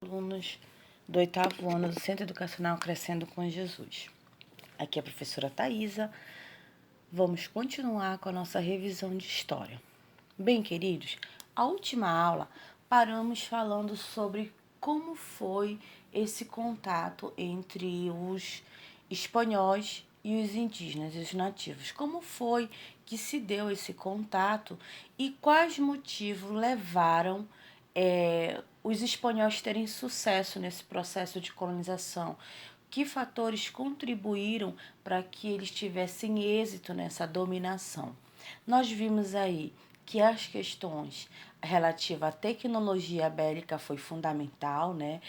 Alunos do 8º ano do Centro Educacional Crescendo com Jesus. Aqui é a professora Thaisa. Vamos continuar com a nossa revisão de história. Bem, queridos, a última aula paramos falando sobre como foi esse contato entre os espanhóis e os indígenas e os nativos. Como foi que se deu esse contato e quais motivos levaram os espanhóis terem sucesso nesse processo de colonização? Que fatores contribuíram para que eles tivessem êxito nessa dominação? Nós vimos aí que as questões relativas à tecnologia bélica foi fundamental, né?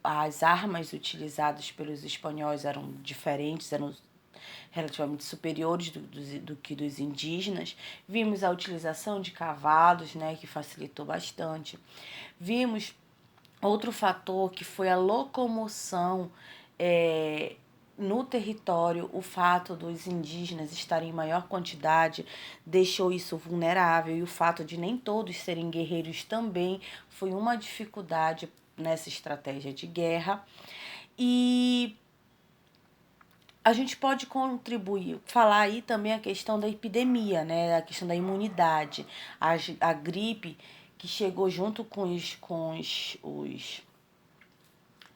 As armas utilizadas pelos espanhóis eram diferentes, eram relativamente superiores do que dos indígenas. Vimos a utilização de cavalos, né, que facilitou bastante. Vimos outro fator que foi a locomoção no território. O fato dos indígenas estarem em maior quantidade deixou isso vulnerável, e o fato de nem todos serem guerreiros também foi uma dificuldade nessa estratégia de guerra. E a gente pode contribuir, falar aí também a questão da epidemia, né? A questão da imunidade. A gripe que chegou junto com os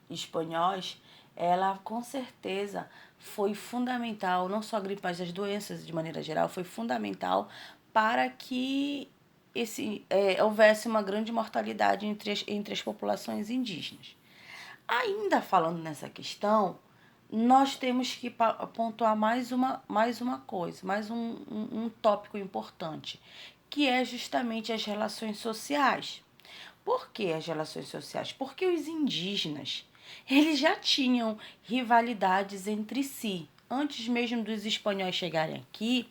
espanhóis, ela com certeza foi fundamental, não só a gripe, mas as doenças de maneira geral, foi fundamental para que houvesse uma grande mortalidade entre as populações indígenas. Ainda falando nessa questão, nós temos que pontuar mais uma coisa, mais um tópico importante, que é justamente as relações sociais. Por que as relações sociais? Porque os indígenas, eles já tinham rivalidades entre si. Antes mesmo dos espanhóis chegarem aqui,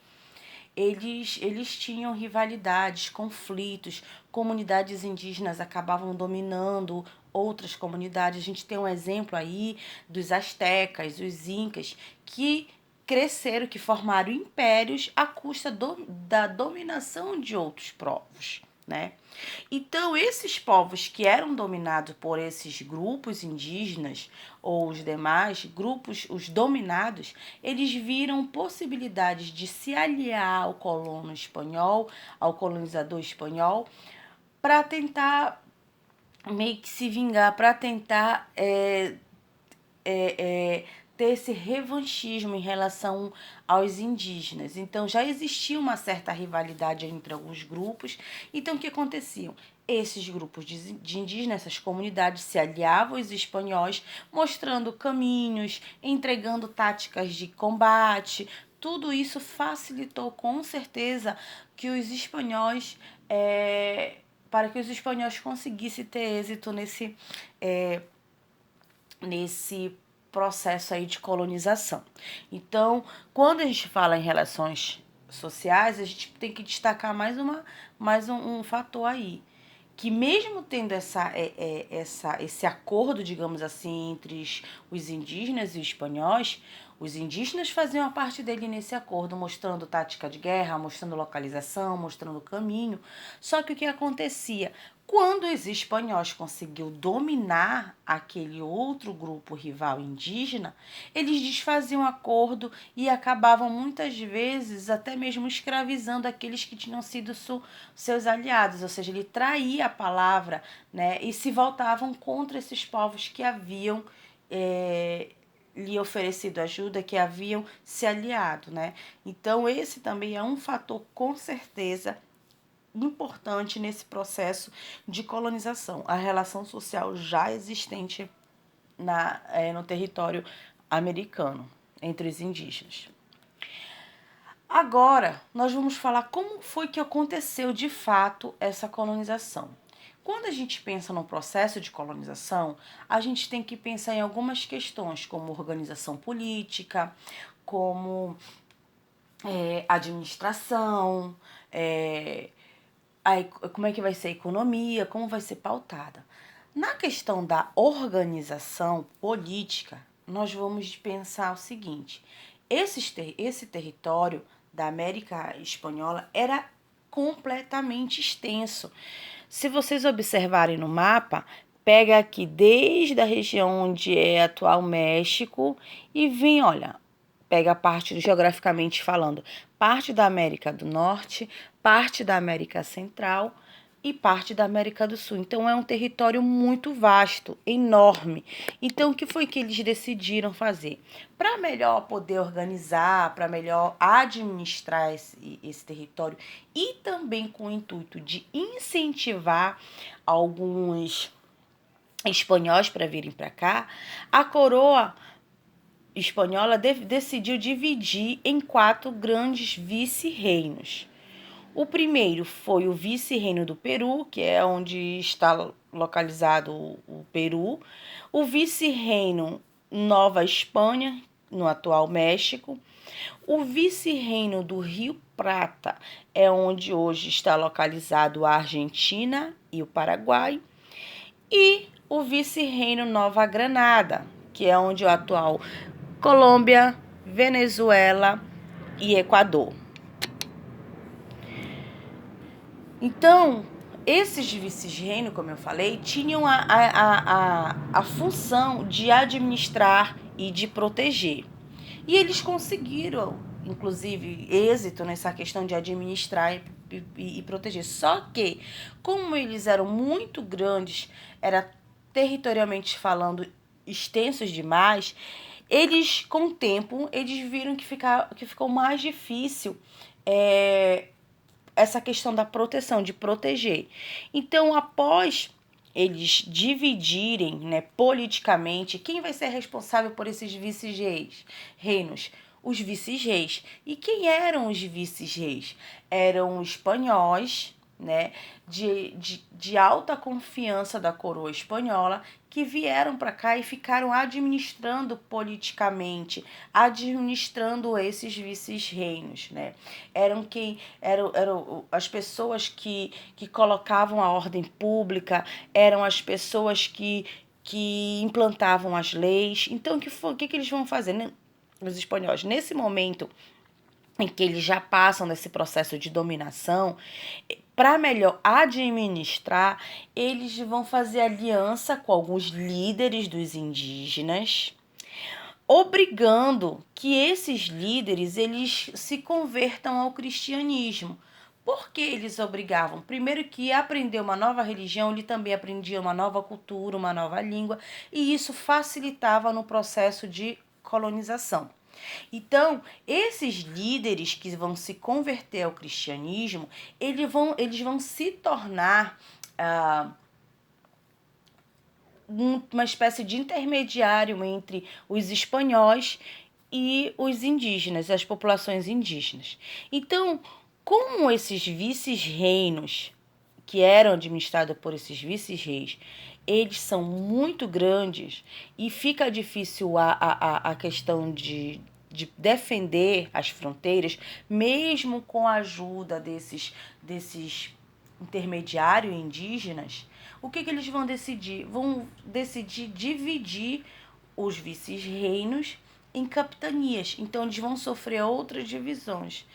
eles tinham rivalidades, conflitos, comunidades indígenas acabavam dominando outras comunidades. A gente tem um exemplo aí dos astecas, os incas, que cresceram, que formaram impérios à custa da dominação de outros povos, né? Então, esses povos que eram dominados por esses grupos indígenas ou os demais grupos, os dominados, eles viram possibilidades de se aliar ao colono espanhol, ao colonizador espanhol, para tentar meio que se vingar, para tentar ter esse revanchismo em relação aos indígenas. Então, já existia uma certa rivalidade entre alguns grupos. Então, o que aconteciam? Esses grupos de indígenas, essas comunidades, se aliavam aos espanhóis, mostrando caminhos, entregando táticas de combate. Tudo isso facilitou, com certeza, que os espanhóis... para que os espanhóis conseguissem ter êxito nesse processo aí de colonização. Então, quando a gente fala em relações sociais, a gente tem que destacar mais um fator aí, que mesmo tendo esse acordo, digamos assim, entre os indígenas e os espanhóis, os indígenas faziam a parte dele nesse acordo, mostrando tática de guerra, mostrando localização, mostrando caminho. Só que o que acontecia? Quando os espanhóis conseguiu dominar aquele outro grupo rival indígena, eles desfaziam o acordo e acabavam muitas vezes até mesmo escravizando aqueles que tinham sido seus aliados, ou seja, ele traía a palavra, né, e se voltavam contra esses povos que haviam lhe oferecido ajuda, que haviam se aliado, né? Então esse também é um fator com certeza importante nesse processo de colonização, a relação social já existente no território americano, entre os indígenas. Agora, nós vamos falar como foi que aconteceu de fato essa colonização. Quando a gente pensa no processo de colonização, a gente tem que pensar em algumas questões, como organização política, como administração, como é que vai ser a economia, como vai ser pautada. Na questão da organização política, nós vamos pensar o seguinte: esse território da América Espanhola era completamente extenso. Se vocês observarem no mapa, pega aqui desde a região onde é atual México e vem, olha, pega a parte, geograficamente falando, parte da América do Norte, parte da América Central e parte da América do Sul. Então, é um território muito vasto, enorme. Então, o que foi que eles decidiram fazer? Para melhor poder organizar, para melhor administrar esse território e também com o intuito de incentivar alguns espanhóis para virem para cá, a coroa espanhola decidiu dividir em 4 grandes vice-reinos. O primeiro foi o vice-reino do Peru, que é onde está localizado o Peru. O vice-reino Nova Espanha, no atual México. O vice-reino do Rio Prata é onde hoje está localizado a Argentina e o Paraguai. E o vice-reino Nova Granada, que é onde é o atual Colômbia, Venezuela e Equador. Então, esses vice-reinos, como eu falei, tinham a função de administrar e de proteger. E eles conseguiram, inclusive, êxito nessa questão de administrar e proteger. Só que, como eles eram muito grandes, era territorialmente falando extensos demais, eles, com o tempo, eles viram que ficou mais difícil essa questão da proteção, de proteger. Então, após eles dividirem, né, politicamente, quem vai ser responsável por esses vice-reinos? Os vice-reis. E quem eram os vice-reis? Eram espanhóis, né, de alta confiança da coroa espanhola, que vieram para cá e ficaram administrando politicamente, administrando esses vice-reinos, né? Eram as pessoas que colocavam a ordem pública, eram as pessoas que implantavam as leis. Então, o que eles vão fazer, né? Os espanhóis, nesse momento em que eles já passam desse processo de dominação, para melhor administrar, eles vão fazer aliança com alguns líderes dos indígenas, obrigando que esses líderes eles se convertam ao cristianismo. Por que eles obrigavam? Primeiro que aprender uma nova religião, ele também aprendia uma nova cultura, uma nova língua, e isso facilitava no processo de colonização. Então, esses líderes que vão se converter ao cristianismo, eles vão se tornar uma espécie de intermediário entre os espanhóis e os indígenas, as populações indígenas. Então, como esses vice-reinos, que eram administrados por esses vice-reis, eles são muito grandes e fica difícil a questão de defender as fronteiras, mesmo com a ajuda desses intermediários indígenas. O que eles vão decidir? Vão decidir dividir os vice-reinos em capitanias. Então, eles vão sofrer outras divisões.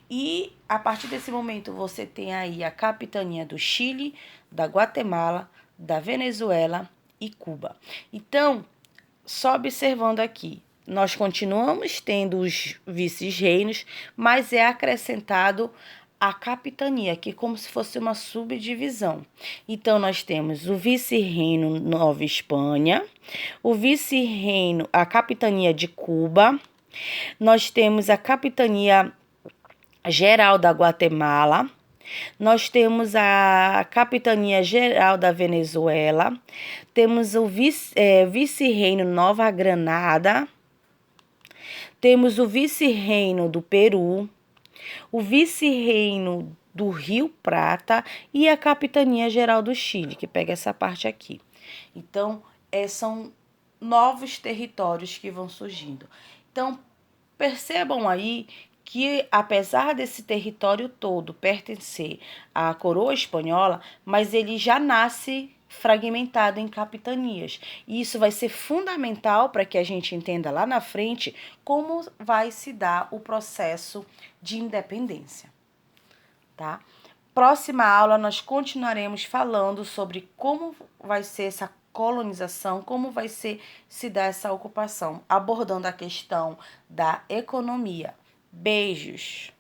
E, a partir desse momento, você tem aí a capitania do Chile, da Guatemala, da Venezuela e Cuba. Então, só observando aqui, nós continuamos tendo os vice-reinos, mas é acrescentado a capitania, que é como se fosse uma subdivisão. Então, nós temos o vice-reino Nova Espanha, o vice-reino, a capitania de Cuba, nós temos a capitania geral da Guatemala, nós temos a capitania geral da Venezuela, temos o vice-reino Nova Granada, temos o vice-reino do Peru, o vice-reino do Rio Prata e a capitania geral do Chile, que pega essa parte aqui. Então, são novos territórios que vão surgindo. Então, percebam aí que, apesar desse território todo pertencer à coroa espanhola, mas ele já nasce fragmentado em capitanias. E isso vai ser fundamental para que a gente entenda lá na frente como vai se dar o processo de independência, tá? Próxima aula nós continuaremos falando sobre como vai ser colonização, como vai se dar essa ocupação, abordando a questão da economia. Beijos!